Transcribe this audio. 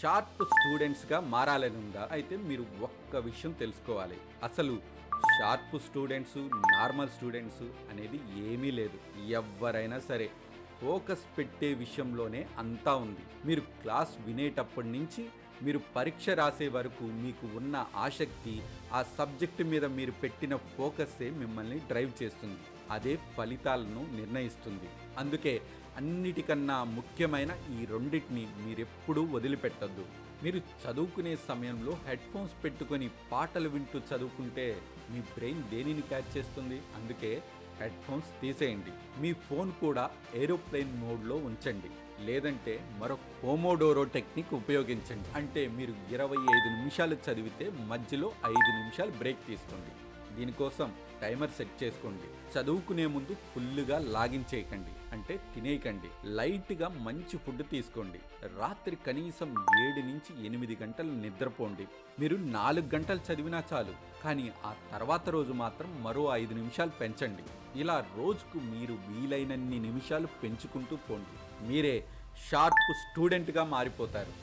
Sharp స్టూడెంట్స్గా మారాలని ఉందా? అయితే మీరు ఒక్క విషయం తెలుసుకోవాలి. అసలు షార్ప్ స్టూడెంట్స్, నార్మల్ స్టూడెంట్స్ అనేది ఏమీ లేదు. ఎవ్వరైనా సరే ఫోకస్ పెట్టే విషయంలోనే అంతా ఉంది. మీరు క్లాస్ వినేటప్పటి నుంచి మీరు పరీక్ష రాసే వరకు మీకు ఉన్న ఆసక్తి, ఆ సబ్జెక్టు మీద మీరు పెట్టిన ఫోకస్సే మిమ్మల్ని డ్రైవ్ చేస్తుంది. అదే ఫలితాలను నిర్ణయిస్తుంది. అందుకే అన్నిటికన్నా ముఖ్యమైన ఈ రెండింటిని మీరెప్పుడూ వదిలిపెట్టొద్దు. మీరు చదువుకునే సమయంలో హెడ్ ఫోన్స్ పెట్టుకొని పాటలు వింటూ చదువుకుంటే మీ బ్రెయిన్ దేనిని క్యాచ్ చేస్తుంది? అందుకే హెడ్ ఫోన్స్ తీసేయండి. మీ ఫోన్ కూడా ఏరోప్లేన్ మోడ్లో ఉంచండి. లేదంటే మరొక పోమోడోరో టెక్నిక్ ఉపయోగించండి. అంటే మీరు 25 నిమిషాలు చదివితే మధ్యలో 5 నిమిషాలు బ్రేక్ తీసుకోండి. దీనికోసం టైమర్ సెట్ చేసుకోండి. చదువుకునే ముందు ఫుల్లుగా లాగిన్ చేయకండి, అంటే తినేయకండి. లైట్గా మంచి ఫుడ్ తీసుకోండి. రాత్రి కనీసం 7 నుంచి 8 గంటలు నిద్రపోండి. మీరు 4 గంటలు చదివినా చాలు, కానీ ఆ తర్వాత రోజు మాత్రం మరో 5 నిమిషాలు పెంచండి. ఇలా రోజుకు మీరు వీలైనన్ని నిమిషాలు పెంచుకుంటూ పోండి. మీరే షార్ప్ స్టూడెంట్గా మారిపోతారు.